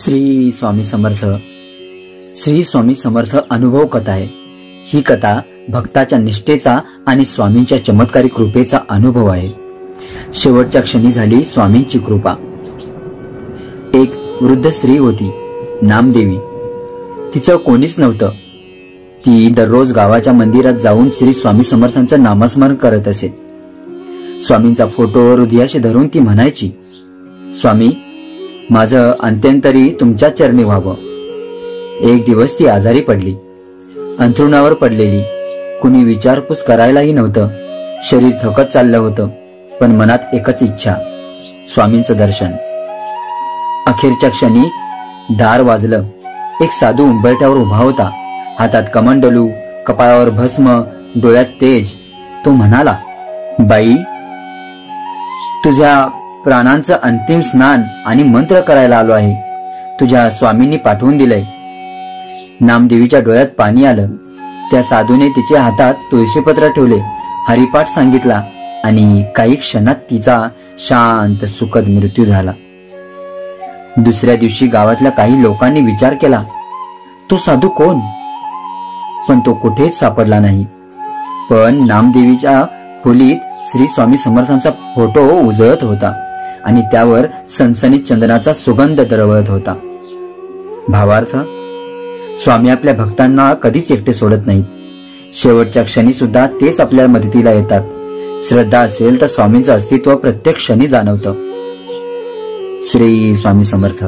श्री स्वामी समर्थ. श्री स्वामी समर्थ अनुभव कथा आहे. ही कथा भक्ताच्या निष्ठेचा आणि स्वामींच्या चमत्कारिक कृपेचा अनुभव आहे. शेवटच्या क्षणी झाली स्वामींची कृपा. एक वृद्ध स्त्री होती, नामदेवी. तिचं कोणीच नव्हतं. ती दररोज गावाच्या मंदिरात जाऊन श्री स्वामी समर्थांचं नामस्मरण करत असे. स्वामींचा फोटो हृदयाशी धरून ती म्हणायची, स्वामी, माझं अंत्यंतरी तुमच्या चरणी व्हावं. एक दिवस ती आजारी पडली. अंथरुणावर पडलेली. कुणी विचारपूस करायलाही नव्हतं. शरीर थकत चाललं होतं, पण मनात एकच इच्छा, स्वामींचं दर्शन. अखेरच्या क्षणी दार वाजलं. एक साधू उंबरठ्यावर उभा होता. हातात कमंडलू, कपाळावर भस्म, डोळ्यात तेज. तो म्हणाला, बाई, तुझ्या प्राणांचं अंतिम स्नान आणि मंत्र करायला आलो आहे. तुझ्या स्वामींनी पाठवून दिलंय. नामदेवीच्या डोळ्यात पाणी आलं. त्या साधूने तिच्या हातात तुळशीपत्र ठेवले, हरिपाठ सांगितला आणि काही क्षणात तिचा शांत सुखद मृत्यू झाला. दुसऱ्या दिवशी गावातल्या काही लोकांनी विचार केला, तो साधू कोण? पण तो कुठेच सापडला नाही. पण नामदेवीच्या खोलीत श्री स्वामी समर्थांचा फोटो उजळत होता आणि त्यावर सनसनीत चंदनाचा सुगंध दरवळत होता. भावार्थ, स्वामी आपल्या भक्तांना कधीच एकटे सोडत नाहीत. शेवटच्या क्षणी सुद्धा तेच आपल्या मदतीला येतात. श्रद्धा असेल तर स्वामींचं अस्तित्व प्रत्येक क्षणी जाणवतं. श्री स्वामी समर्थ.